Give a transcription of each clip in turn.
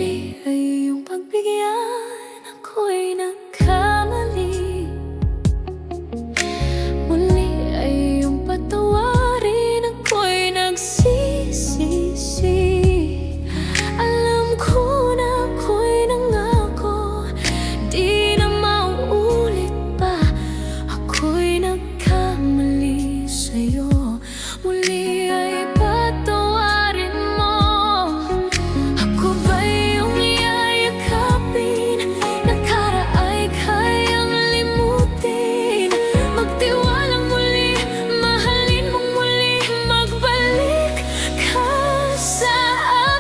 Muli ay iyong pagbigyan, ako'y nagkamali. Muli ay iyong patawarin, ako'y nagsisisi. Alam ko na ako'y nangako, di na mauulit pa. Ako'y nagkamali sa'yo. Muli ay patawarin mo. Ako ba'y iyong yayakapin? Nakaraay kayang limutin. Magtiwalang muli, mahalin mong muli. Magbalik ka sa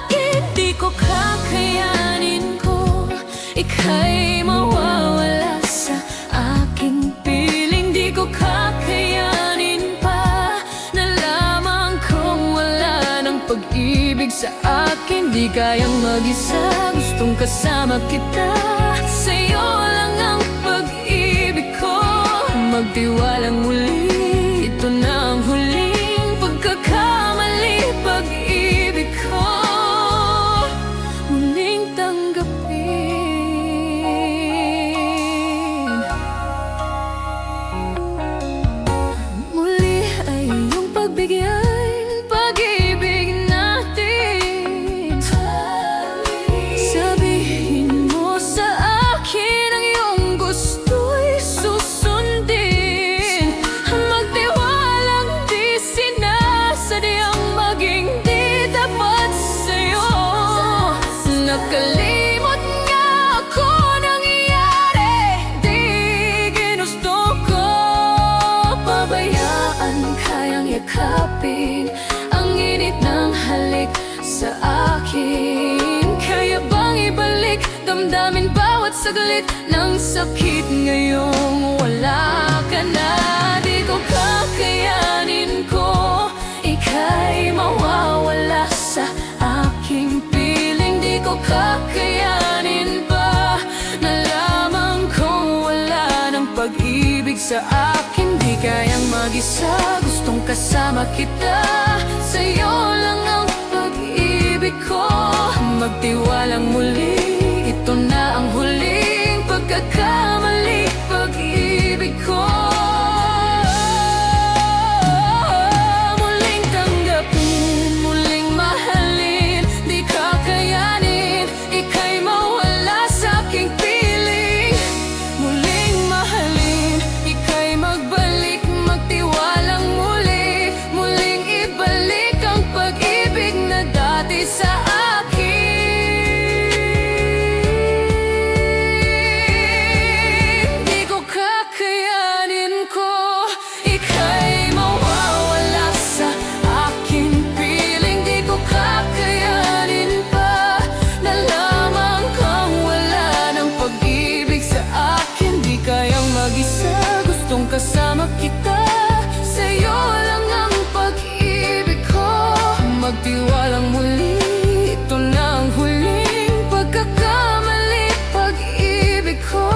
akin. Di ko kakayanin ko ika'y mawawala sa aking piling. Di ko kakayanin pa na lamang kong wala ng pag-ibig sa akin. Di kayang mag-isa, gustong kasama kita. Sa'yo lang ang pag-ibig ko. Magtiwalang muli, ito na ang huling pagkakamali. Pag-ibig ko muling tanggapin. Muli ay iyong pagbigyan, pag-ibig natin. Sabihin mo sa akin ang iyong gusto'y susundin. Magtiwalang di sinasadyang maging di tapat sa'yo. Nakalimot nga ako nangyayari, di ginusto ko. Pabayaan kayang yakapin ang init ng halik sa akin. Kaya bang ibalik, damdamin bawat saglit ng sakit ngayong wala ka na. Di ko kakayanin ko ika'y mawawala sa aking piling. Di ko kakayanin pa na lamang kong wala ng pag-ibig sa akin. Di kayang mag-isa, gustong kasama kita. Sa'yo lang ang pag-ibig ko. Magtiwalang muli, ito na ang huling pagkakamali. Pag-ibig ko muling tanggapin, muling mahalin. Di kakayanin, ika'y mawala sa aking piling. Muling mahalin, ika'y magbalik. Magtiwalang muli, muling ibalik ang pag-ibig na dati sa akin. Di ko kakayanin ko ika'y mawawala sa aking piling. Di ko kakayanin pa na lamang kang wala ng pag-ibig sa akin. Di kayang mag-isa, gustong kasama kita. Sa'yo lang ang pag-ibig ko. Magtiwalang muli, ito na ang huling pagkakamali. Pag-ibig ko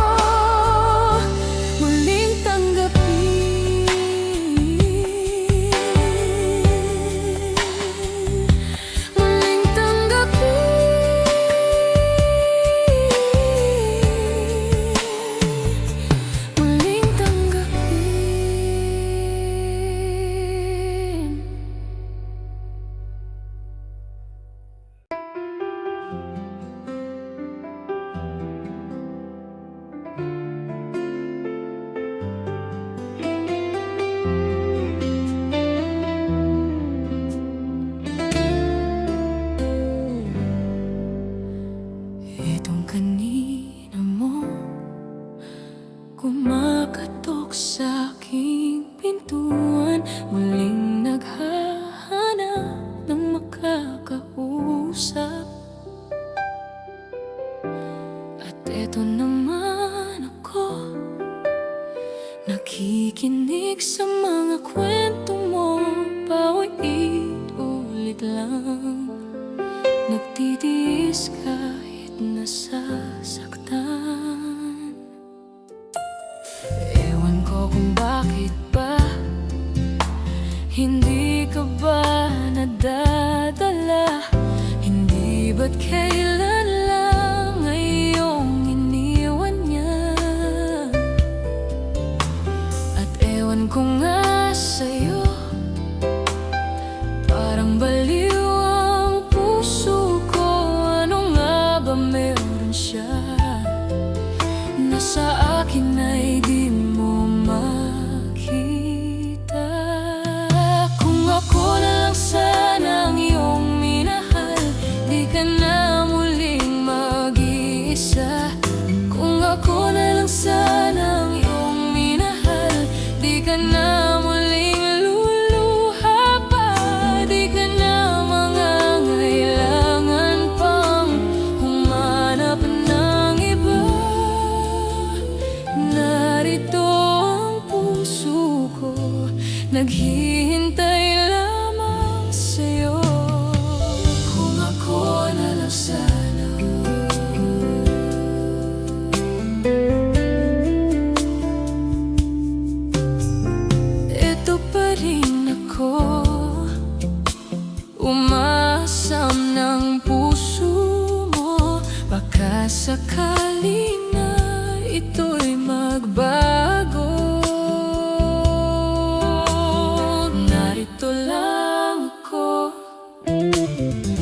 muling tanggapin. Muling tanggapin. Muling tanggapin. Itong kanina mo kumakatok sa aking pintuan. Muling naghahanap ng makakausap. At eto naman ako, nakikinig sa mga kwento mo. Paulit-ulit lang, nagtitiis kahit nasasaktan. Ewan ko kung bakit ba hindi ka ba nadadala? Hindi ba't kailan lang sakali na ito'y magbago, narito lang ako,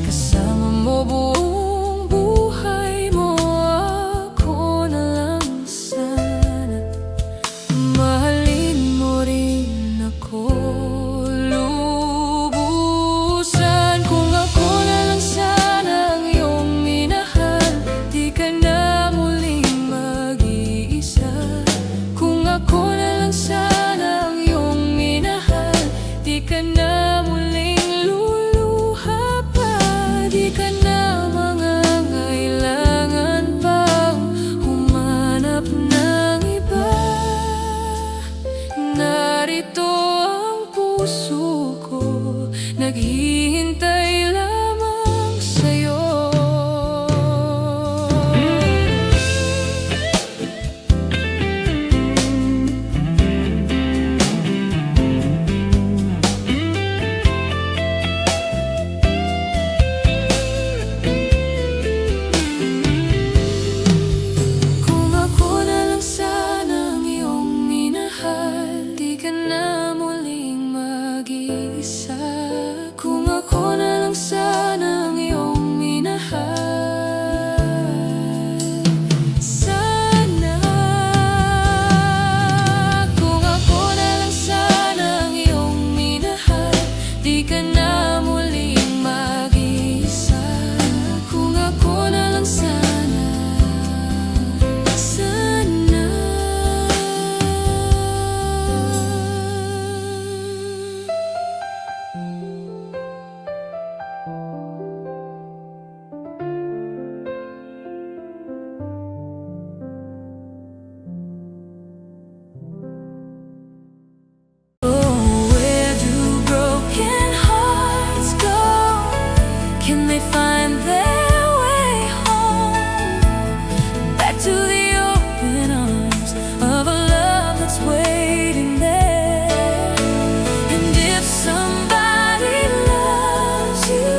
kasama mo buong buhay mo. Ako na lang sana, mahalin mo rin ako lubusan. Kung ako na lang sana ang iyong minahal, di ka na muling mag-iisa. Kung ako na lang sana ang iyong minahal, di ka na muling luluha pa. Di ka na mangangailangan pang humanap ng iba. Narito ang puso ko, naghihintay lamang sa'yo. Kung ako na lang sana ang iyong minahal, di ka na muling mag-iisa. Kung ako na lang sana ang iyong minahal, sana. Kung ako na lang sana ang iyong minahal, di ka na muling mag-iisa. Kung ako na lang sana, sana. Oh, where do broken hearts go? Can they find their way home? Back to the open arms of a love that's waiting there. And if somebody loves you,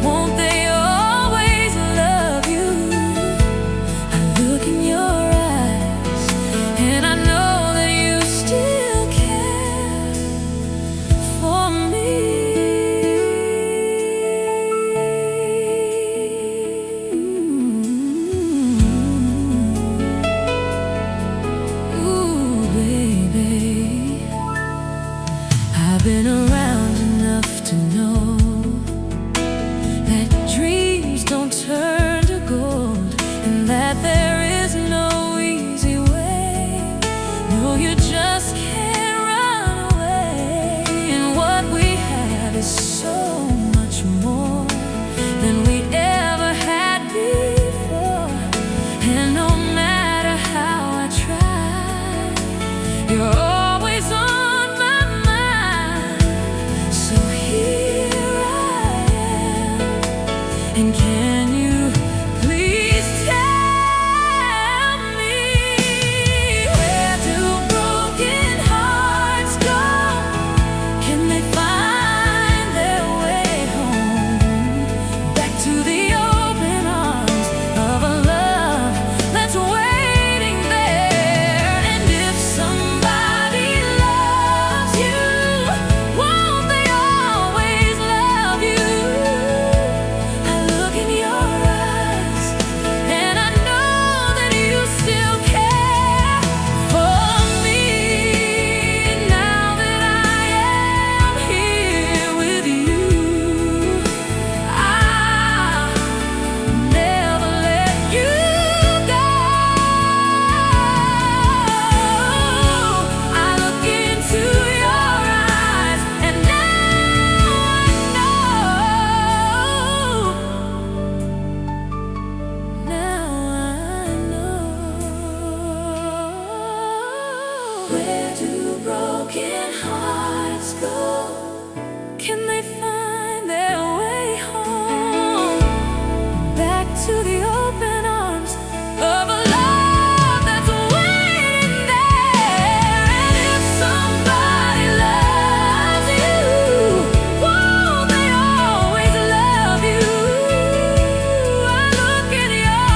won't they always love you? I look in your eyes and I know that you still care for me. Ooh, baby, I've been around enough to know that dreams don't turn to gold, and that there is no easy way. No, you just can't run away. And what we have is so much more than we ever had before. And no matter how I try, you're always on my mind. So here I am, and can you please tell me, where do broken hearts go? Can they find their way home? Back to the open arms of a love that's waiting there. And if somebody loves you, won't they always love you? I look in your eyes and I know that you still care for me. Now that I am here with you, I'll never let you go. I look into your eyes and now I know. Where do broken hearts go? Can they find their way home? Back to the open arms of a love that's waiting there. And if somebody loves you, won't they always love you? I look in your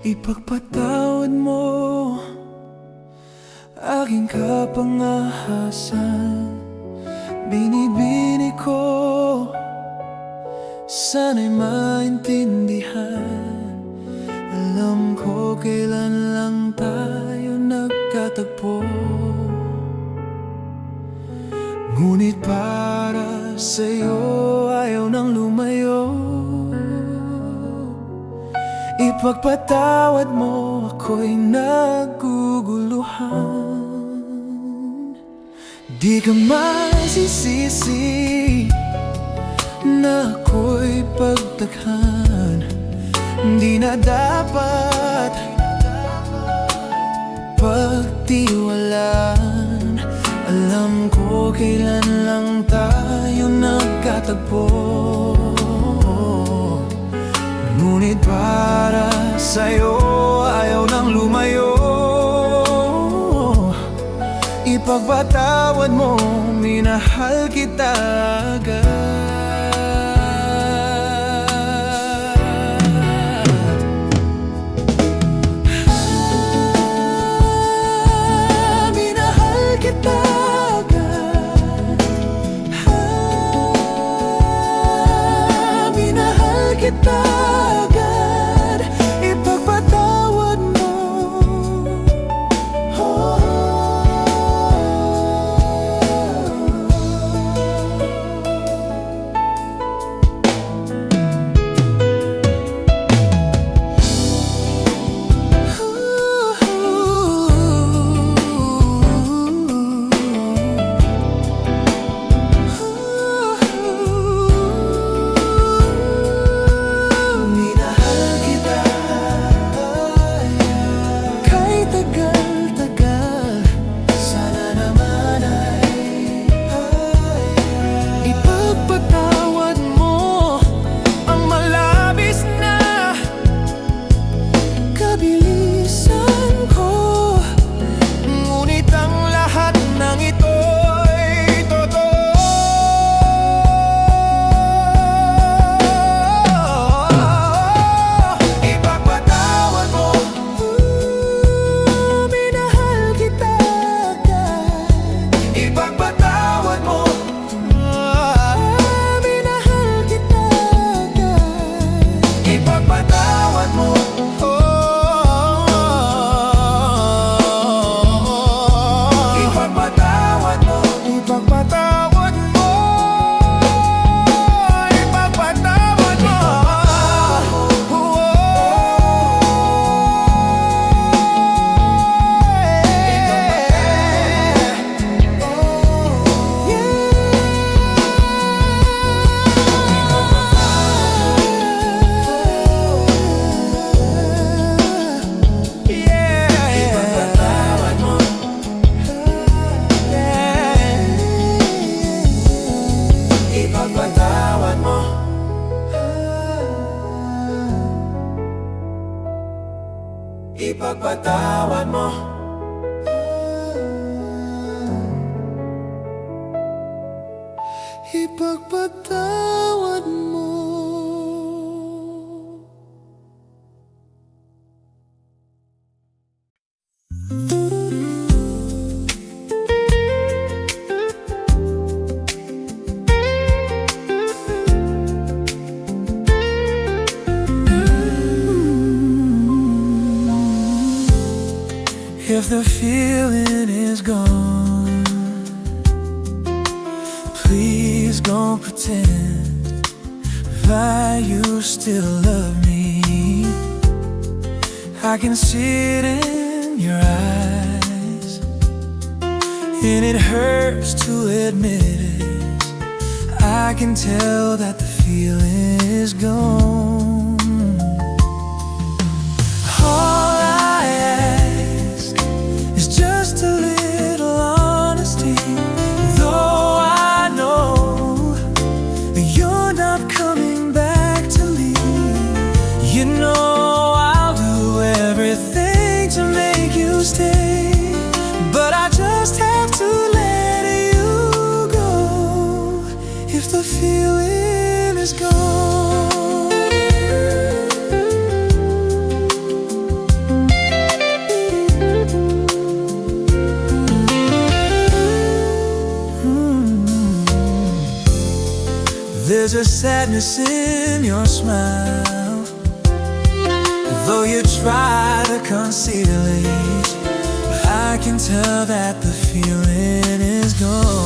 Ipagpatawad mo aking kapangahasan. Binibini ko, sana'y maintindihan. Alam ko kailan lang tayo nagkatagpo, ngunit para sa'yo ayaw nang lumayo. Ipagpatawad mo, ako'y naguguluhan. Di ka masisisi na ako'y pagdaghan. Di na dapat pagtiwalaan. Alam ko kailan lang tayo nagkatagpo, ngunit para sa'yo ayaw nang lumayo. Ipagpatawad mo, minahal kita agad. Minahal kita agad. Minahal kita agad. Ipagpatawad mo. Ipagpatawad mo. Ipagpatawad mo. If the feeling is gone, please don't pretend that you still love me. I can see it in your eyes, and it hurts to admit it. I can tell that the feeling is gone. All I ask is just a little honesty. Though I know that you're not coming back to me, you know I'll do everything to make you stay. But I just have to let you go if the feeling is gone. There's a sadness in your smile, though you try to conceal it. I can tell that the feeling is gone.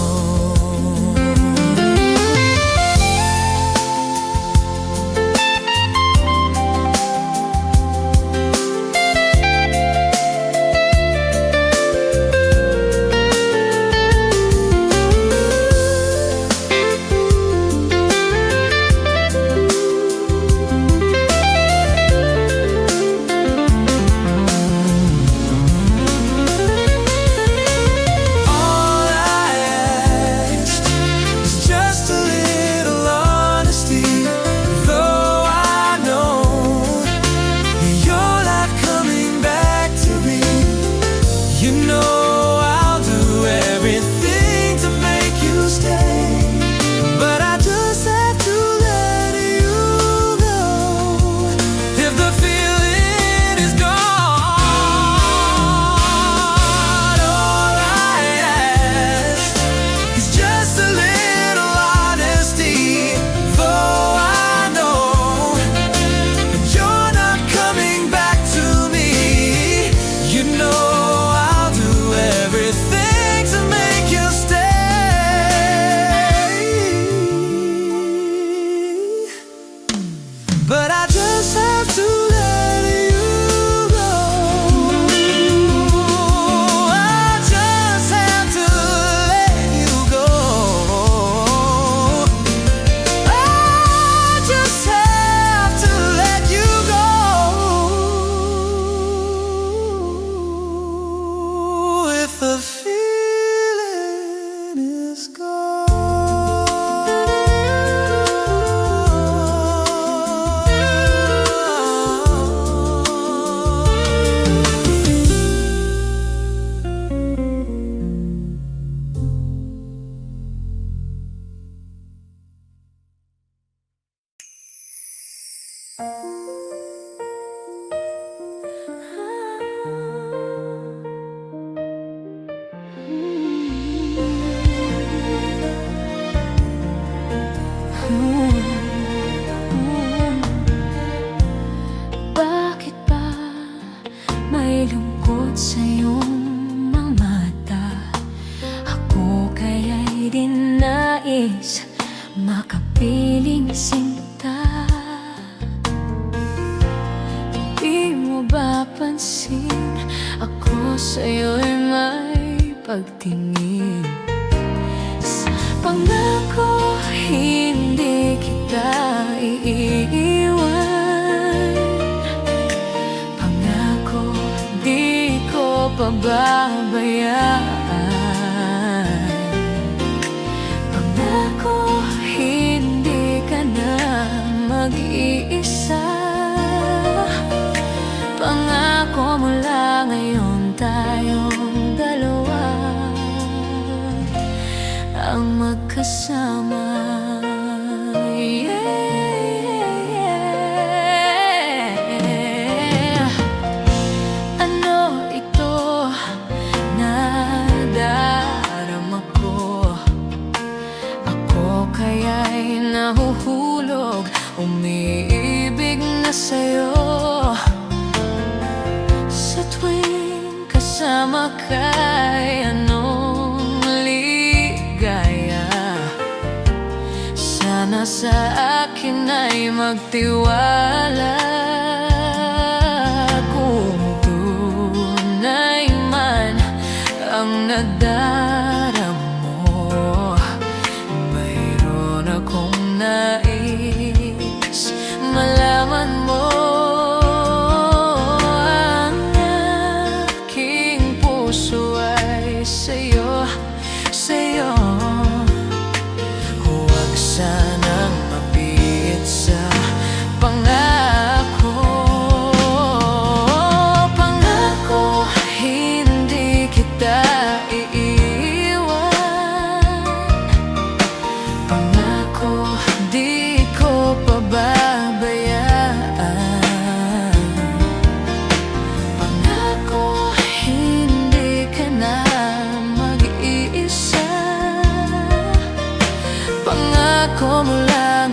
But I just have to let you go. I just have to let you go. I just have to let you go. If the feeling is gone. Bakit ba may lungkot sa iyong mga mata? Ako kaya'y di nais makapiling sinta. Di mo ba pansin ako sa'yo'y may pagtingin? Sa pangako hindi kita iiwan. Pangako di ko pababayaan. Pangako hindi ka na mag-iisa. Pangako mula ngayon tayong dalawa ang magkasama. Ano ito na darama ko? Ako kaya'y nahuhulog, umiibig na sa'yo. Sa tuwing kasama ka'y anong ligaya. Sana sa akin ay magtiwala. Kung tunay man ang nadaramo, mayroon akong nais malaman mo. Ang aking puso ay sa'yo, sa'yo. Huwag sanang mapit sa pangako. Pangako hindi kita iiwan. Pangako di ko pababayaan. Pangako hindi ka na mag-iisa. Pangako mula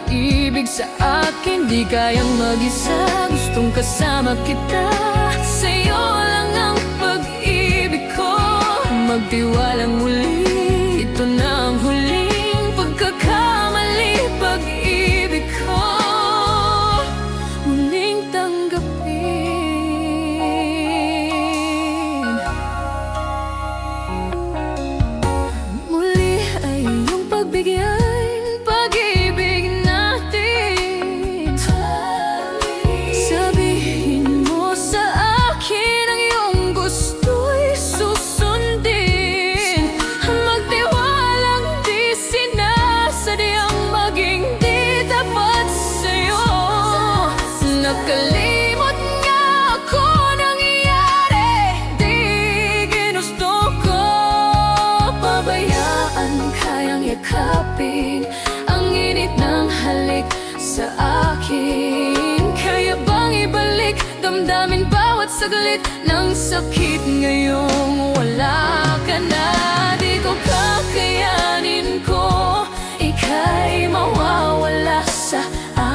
pag-ibig sa akin, di kayang mag-isa. Gustong kasama kita, sa'yo lang ang pag-ibig ko. Magtiwalang muli, ito na ang huling pagkakamali. Pag-ibig ko muling tanggapin. Muli ay iyong pagbigyan, pag-ibig natin. Sabihin mo sa akin ang iyong gusto'y susundin. Magtiwalang di sinasadyang maging di tapat sa'yo. Nakalimot nga ako nangyari, di ginusto ko. Pabayaan kayang yakapin ang init ng halik sa akin. Kaya bang ibalik damdamin bawat saglit ng sakit ngayong wala ka na. Di ko kakayanin ko, ika'y mawawala sa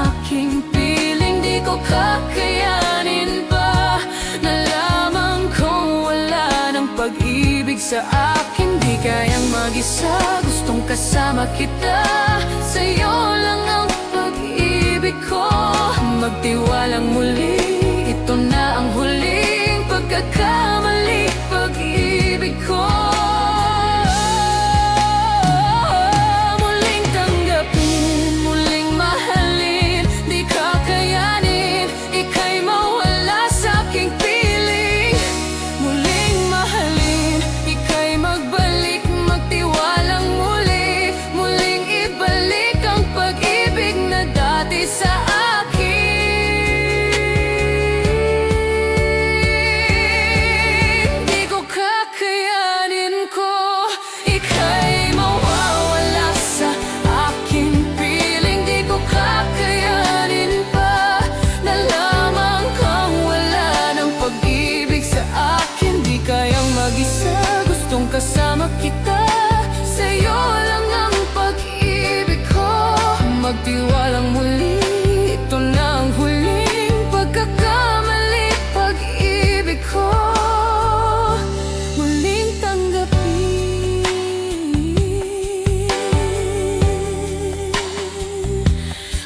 aking piling. Di ko kakayanin pa na lamang kung wala ng pag-ibig sa akin. Di kayang mag-isa, gustong kasama kita, sa'yo lang ang pag-ibig ko. Magtiwalang muli, ito na ang huling pagkakamali. Pag-ibig ko muling tanggapin, muling mahalin. Di kakayanin, ika'y mawala sa aking piling. Muling mahalin, ika'y magbalik, magtiwalang muli. Muling ibalik ang pag-ibig na dati sa akin. Di ko kakayanin ko, ika'y mawawala sa aking piling. Di ko kakayanin pa na lamang kang wala ng pag-ibig sa akin. Di kayang mag-isa, gustong kasama kita, sa'yo lang ang pag-ibig ko. Magtiwalang muli, ito na ang huling pagkakamali. Pag-ibig ko muling tanggapin,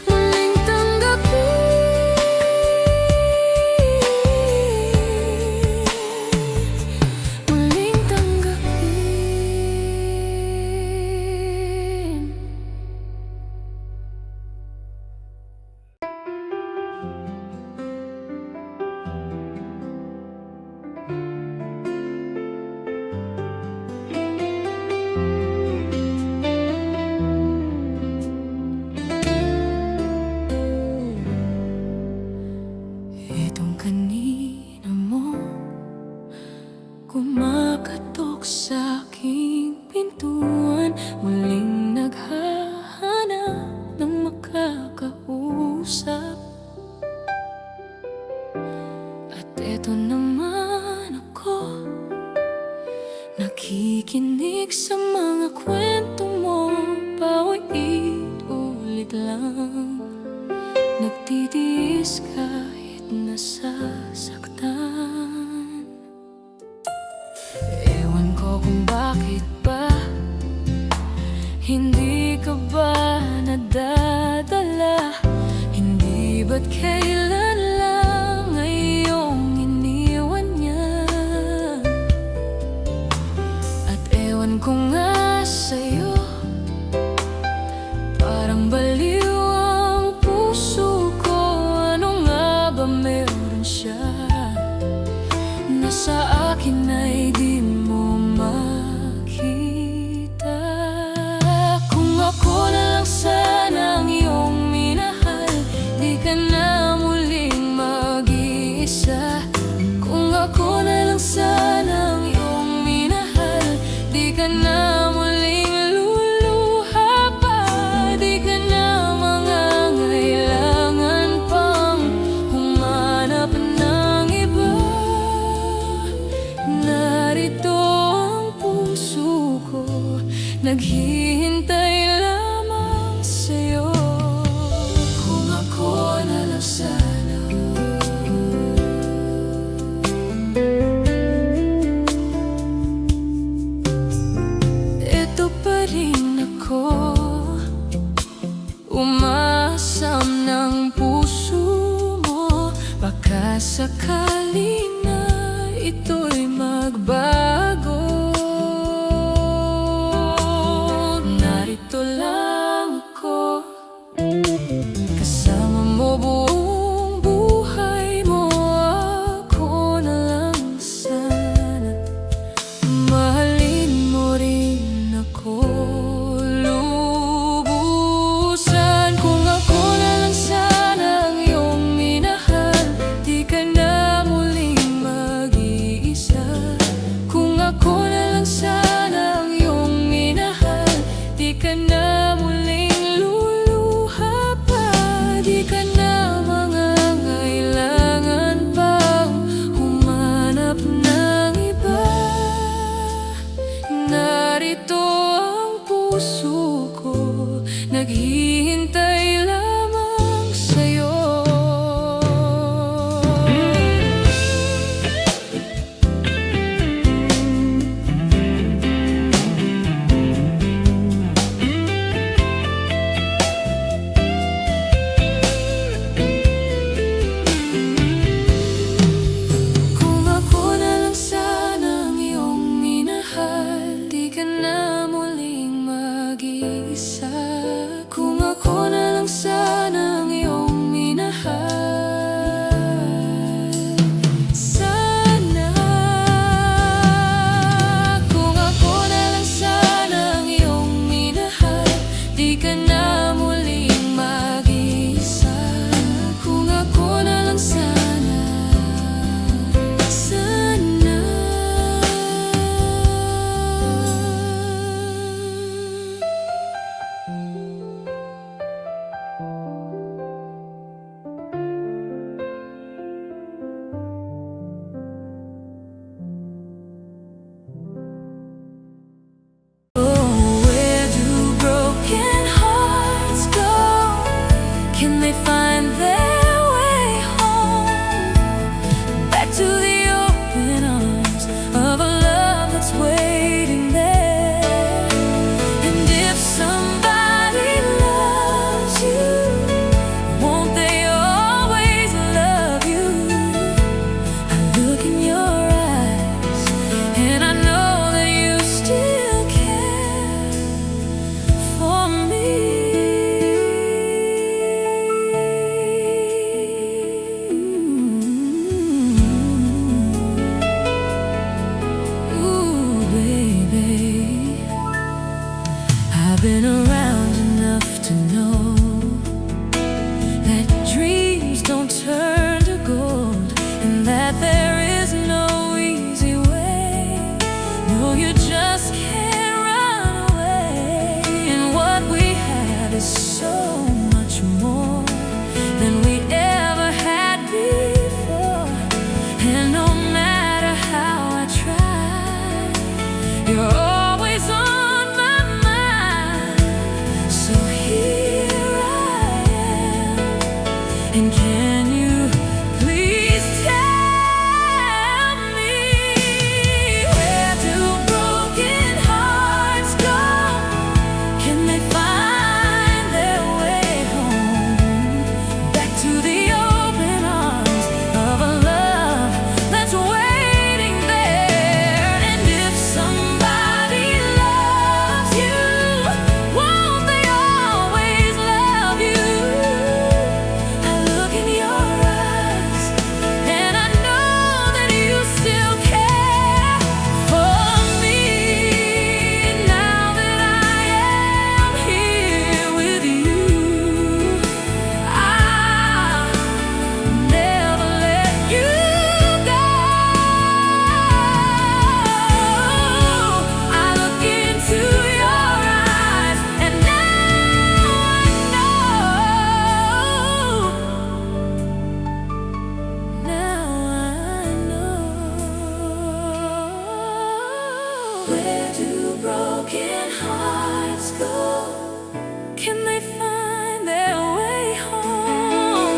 muling tanggapin, muling tanggapin. Itong kanina mo kumakatok sa aking pintuan, muling naghahanap ng makakausap. At eto naman ako, nakikinig sa mga kwento mo, paulit-ulit lang. Nagtitiis kahit nasasaktan. Ewan ko kung bakit ba hindi ka ba nadadala. Hindi ba't kailan lang ay iyong iniwan niya. At ewan ko nga sa'yo, parang baliw ang puso ko. Ano nga ba meron siya na sa akin ay di mo makita? Kung ako na lang sana ang iyong minahal, di ka na muling mag-iisa. Kung ako na lang sana ang iyong minahal, di ka na muling luluha pa. Di ka na mangangailangan pang humanap ng iba. Narito ang puso ko, naghihintay lamang sa'yo. puso ko naghihintay lamang sa'yo. Kung ako na lang sana ang iyong minahal, di ka na muling mag-iisa. Kung ako na lang sana ang iyong minahal, sana. Kung ako na lang sana ang iyong minahal, di ka na muling mag-iisa. Kung ako na lang sana, sana. Oh, where do broken hearts go? Can they find their way home? Back to the open arms of a love that's waiting there. And if somebody loves you, won't they always love you? I look in your eyes and I know that you still care for me. Ooh, baby, I've been around enough to know that dreams don't turn to gold, and that there is no easy way. No, you just can't run away. And what we have is so much more than we ever had before. And no matter how I try, you're always on my mind. So here I am, and can you please tell me, where do broken hearts go? Can they find their way home? Back to the open arms of a love that's waiting there. And if somebody loves you, won't they always love you? I look in your eyes and I know that you still care for me. Now that I am here with you, I'll never let you go. I look into your eyes and now I know. Where do broken hearts go? Can they find their way home?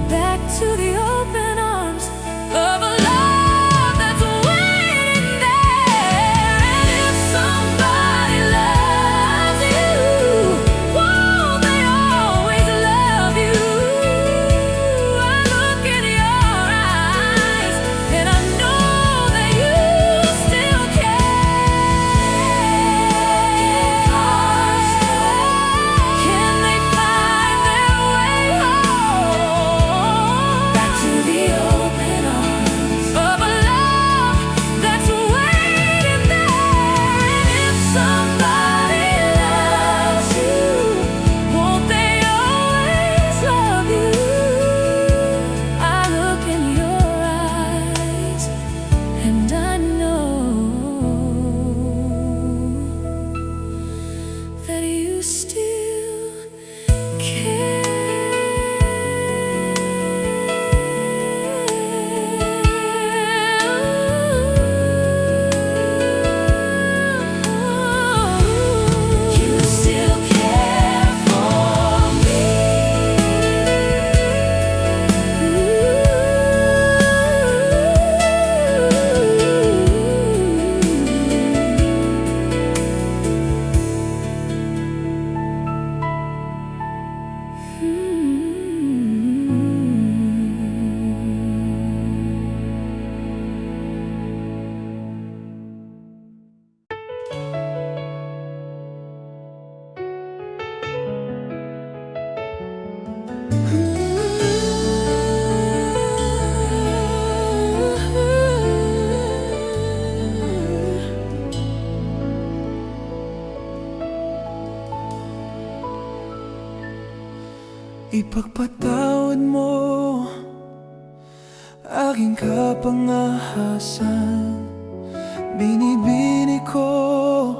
Back to the open arms of a love that's waiting there. And if somebody loves you, won't they always love you? I look in your eyes and I know that you still care. Can they find their way home? Back to the open arms of a love that's waiting there. And if somebody loves you, won't they always love you? I look in your eyes and I know that you still care. Ipagpatawad mo aking kapangahasan. Binibini ko,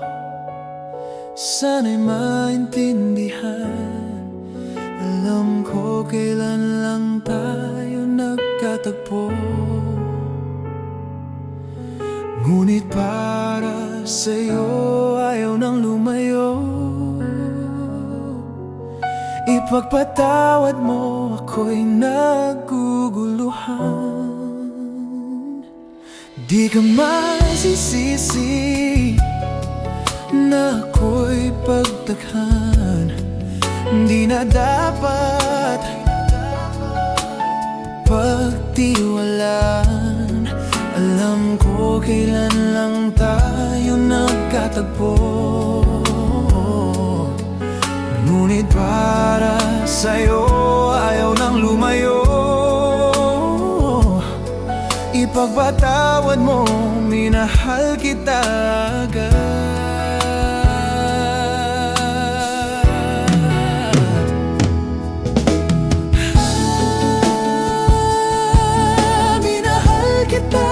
sana'y maintindihan. Alam ko kailan lang tayo nagkatagpo, ngunit para sa'yo ayaw nang lumayo. Ipagpatawad mo, ako'y naguguluhan. Di ka masisisi na ako'y pagdaghan. Di na dapat pagtiwalaan. Alam ko kailan lang tayo nagkatagpo, ngunit para sa'yo ayaw nang lumayo. Ipagpatawad mo, minahal kita agad. Minahal kita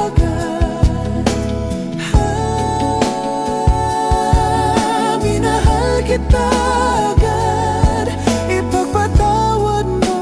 agad. Minahal kita agad. Ipagpatawad mo.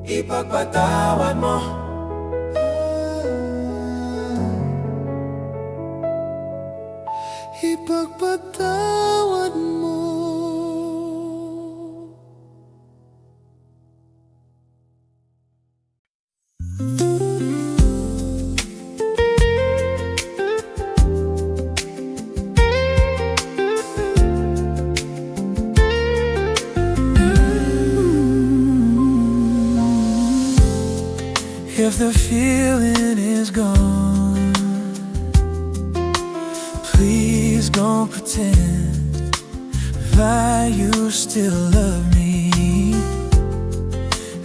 Ipagpatawad mo. Ipagpatawad mo. If the feeling is gone, please don't pretend that you still love me.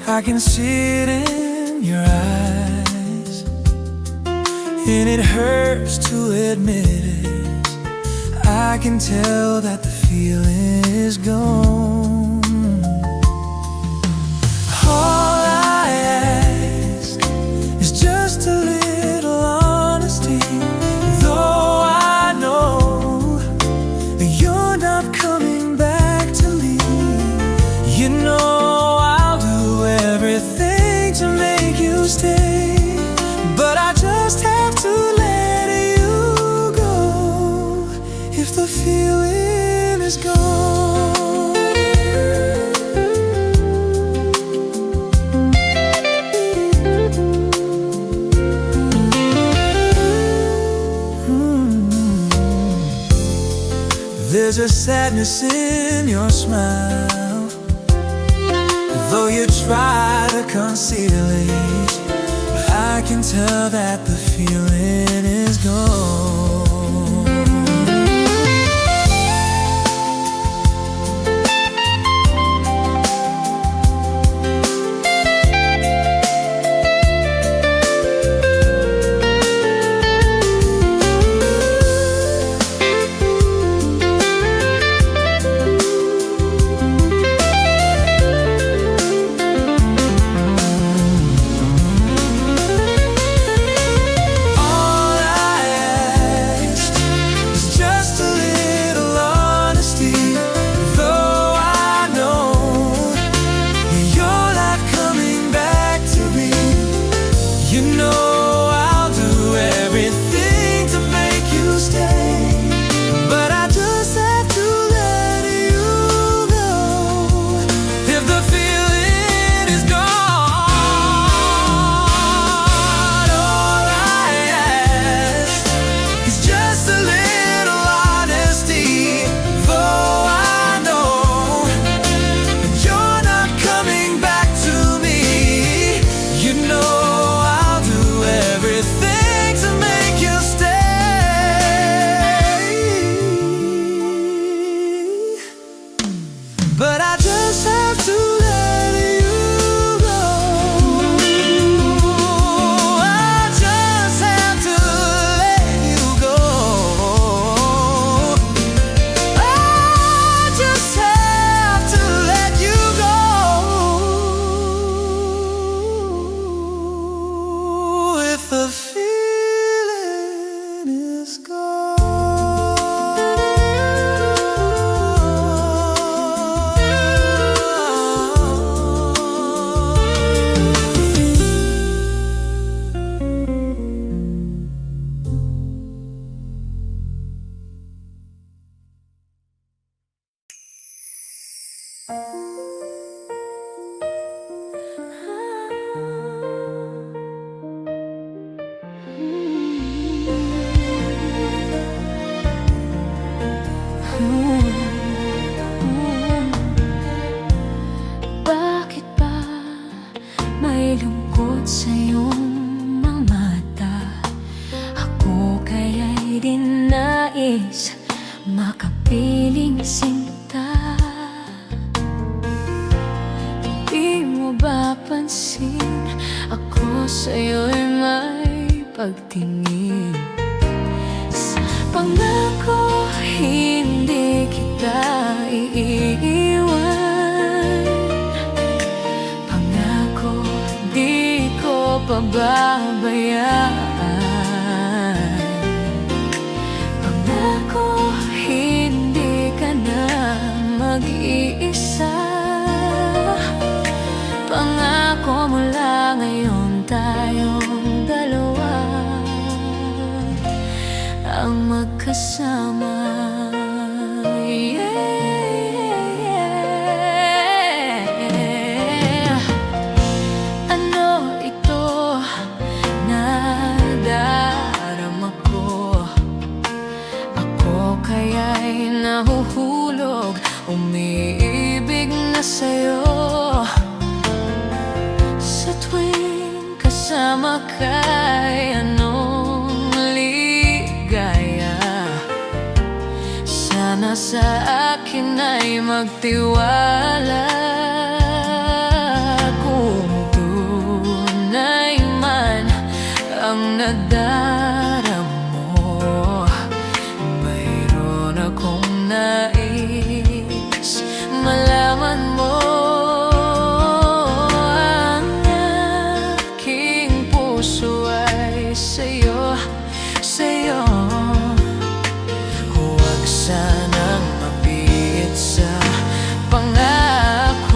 I can see it in your eyes, and it hurts to admit it. I can tell that the feeling is gone. All I ask is just a little honesty. Though I know that you're not coming back to me, you know I'll do everything to make you stay. But I just have to let you go if the feeling is gone. There's a sadness in your smile, though you try to conceal it. I can tell that the feeling is gone. But I just have to let you go. I just have to let you go. I just have to let you go. If the feeling is gone. Bakit ba may lungkot sa iyong mga mata? Ako kaya'y di nais makapiling sinta. Di mo ba pansin ako sa'yo'y may pagtingin? Sa pangako hindi kita iiwan. Pangako di ko pababayaan. Pangako hindi ka na mag-iisa. Pangako mula ngayon tayong dalawa ang magkasama. Ano ito na darama ko? Ako kaya'y nahuhulog, umiibig na sa'yo. Sa tuwing kasama ka'y anong ligaya. Sana sa akin ay magtiwala. Kung tunay man ang nadaramo, mayroon akong nais malaman mo. Ang aking puso ay sa'yo, sa'yo. Huwag sanang mabiit sa pangako.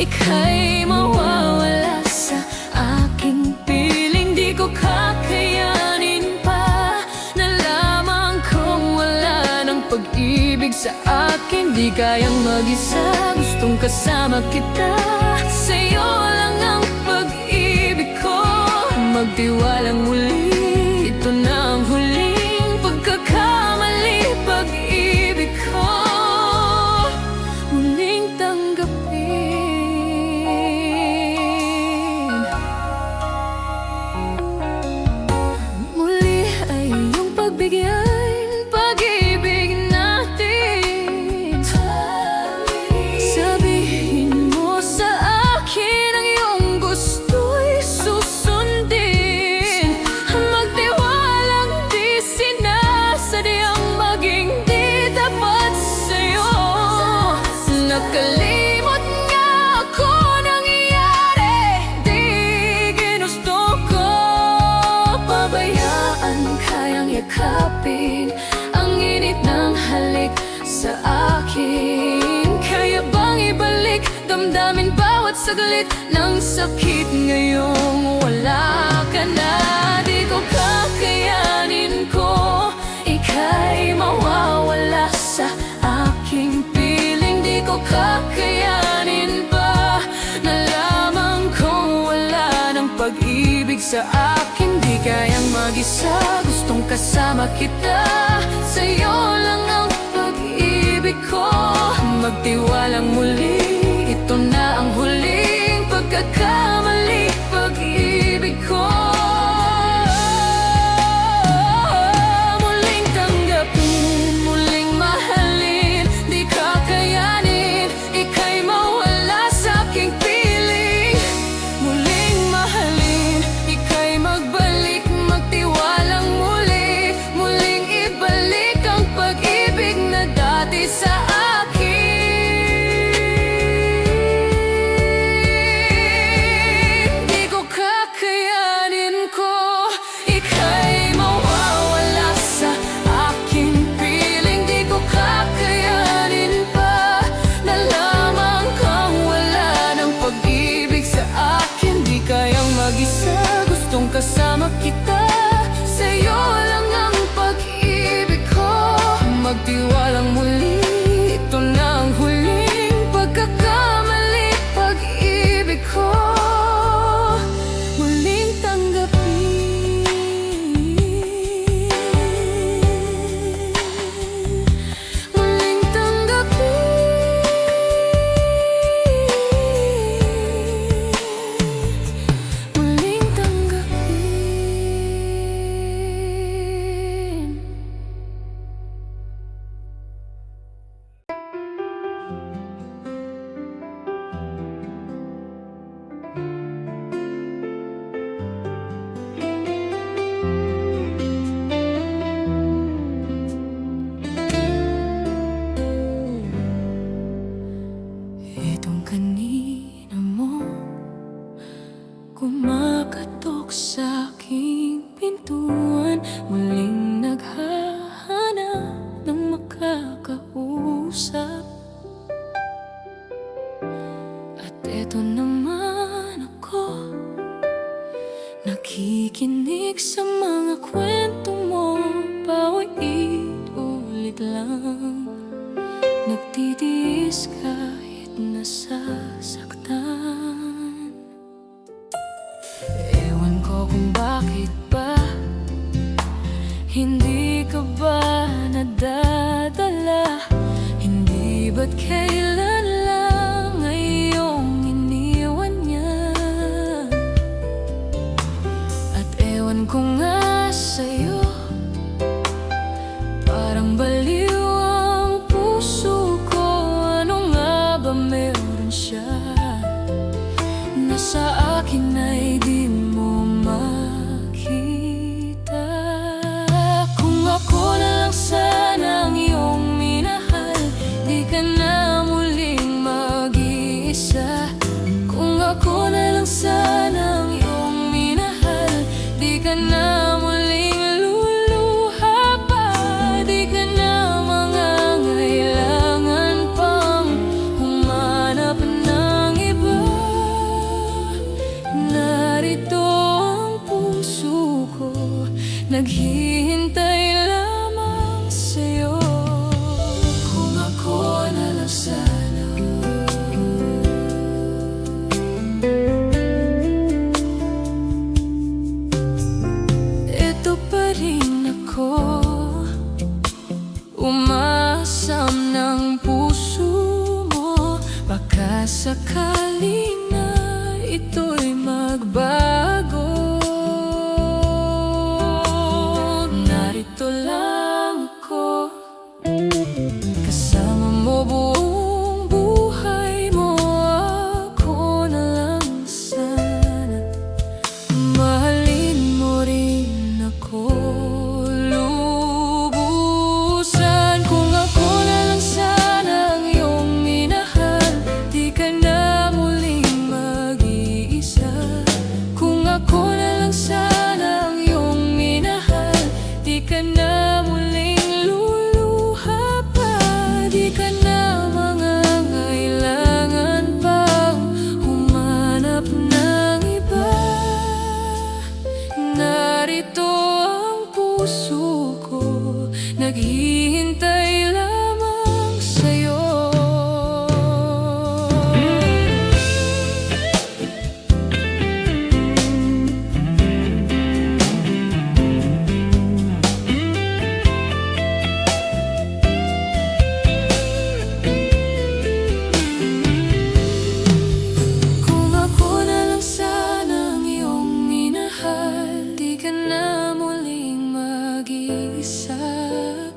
ika'y mawawala sa aking piling. Di ko kakayanin pa na lamang kung wala ng pag-ibig sa akin. Di kayang mag-isa, gustong kasama kita. Sa'yo lang ang pag-ibig ko, magtiwalang muli. Ito na ang huling pagkakamali. Pag-ibig ko muling tanggapin. Muli ay iyong pagbigyan, pag-ibig natin. Sabihin mo sa akin ang iyong gusto'y susundin. Magtiwalang di sinasadyang maging di tapat sa'yo. Nakalimot nga ako nangyayari, di ginusto ko. Pabayaan kayang yakapin ang init ng halik sa akin. Kaya bang ibalik damdamin bawat saglit ng sakit ngayong wala ka na. Di ko kakayanin ko, ika'y mawawala sa aking piling. Di ko kakayanin pa na lamang kung wala ng pag-ibig sa akin. Di kayang mag-isa, gustong kasama kita. Sa'yo lang ang pag-ibig ko, magtiwalang muli. Ito na ang huling pagkakamali. Pag-ibig ko muling tanggapin, muling mahalin. Di kakayanin, ika'y mawala sa aking piling. Muling mahalin, ika'y magbalik, magtiwalang muli. Muling ibalik ang pag-ibig na dati sa akin. Di ko kakayanin ko, ika'y mawawala sa aking piling. Di ko kakayanin pa na lamang kang wala ng pag-ibig sa akin. Di kayang mag-isa, gustong kasama kita. Sa'yo lang ang pag-ibig ko, magtiwalang muli. Ito na ang huling pagkakamali. Pag-ibig ko muling tanggapin, muling tanggapin, muling tanggapin. Itong kanina mo kumakatok sa aking pintuan, muling naghahanap ng makakausap. At eto naman ako, nakikinig sa mga kwento mo. Paulit-ulit lang, nagtitiis kahit nasasaktan. Ewan ko kung bakit ba hindi ka ba nadadala. Hindi ba't kailan lang ngayong iniwan niya. At ewan ko nga sa'yo, parang baliw ang puso ko. Ano nga ba meron siya na sa akin ay di mo makita? Kung ako na lang sana ang iyong minahal, di ka na muling mag-iisa. Kung ako na lang sana ang iyong minahal, di ka na muling luluha pa. Di ka na mangangailangan pang humanap ng iba. sakali na ito'y magbago, narito lang ako, kasama mo buong buhay mo. Ako na lang sana, mahalin mo rin ako lubusan. Kung ako na lang sana ang iyong minahal, di ka na muling mag-iisa. Kung ako na lang sana ang iyong minahal, di ka na muling luluha pa. Di ka na mangangailangan pang humanap ng iba. Narito ang puso ko, naghihintay lamang sa'yo. Kung ako na lang sana ang iyong minahal, di ka na muling mag-iisa.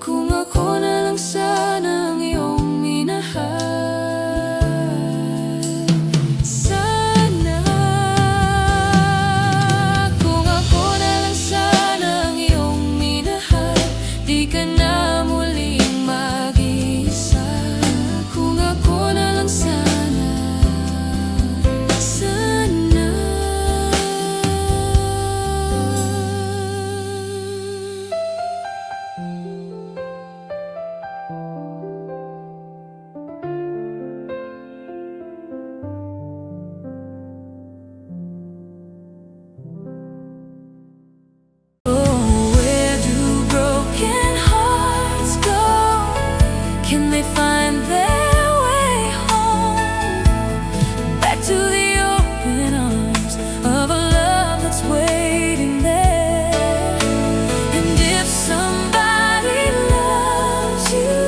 Kung ako na lang sana ang iyong minahal, sana. Kung ako na lang sana ang iyong minahal, di ka na muling mag-iisa. Kung ako na lang sana, sana. Oh, where do broken hearts go? Can they find their way home? Back to the open arms of a love that's waiting there. And if somebody loves you,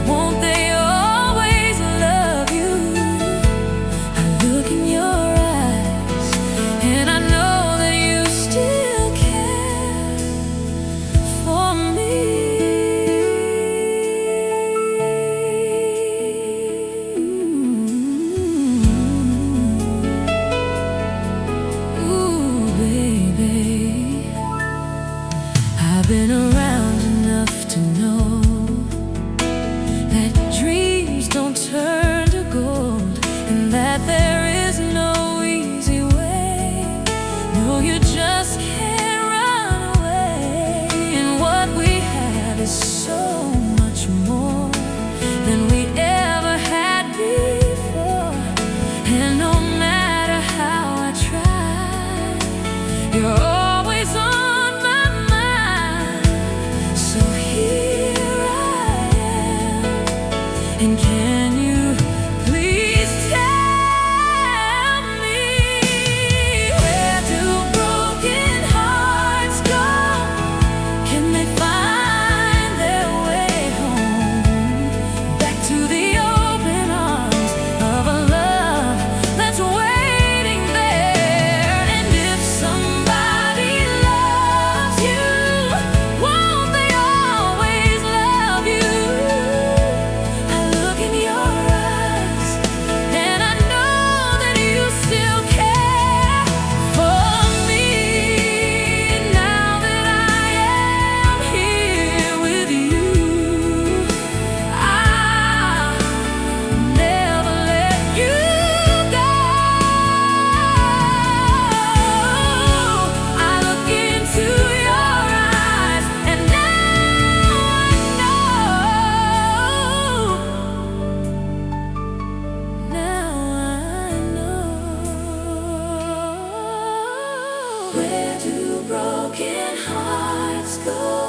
won't they always love you? I look in your eyes and I know that you still care for me. Ooh, baby, I've been around enough to know that dreams don't turn to gold, and that there is no easy way. No, you just can't run away. And what we have is so much more than we ever had before. And no matter how I try, you're always on my mind. So here I am, and can you please tell me, where do broken hearts go? Can they find their way home? Back to the open arms of a love that's waiting there. And if somebody loves you, won't they always love you? I look in your eyes and I know that you still care for me. Now that I am here with you, I'll never let you go. I look into your eyes and now I know. Where do broken hearts go?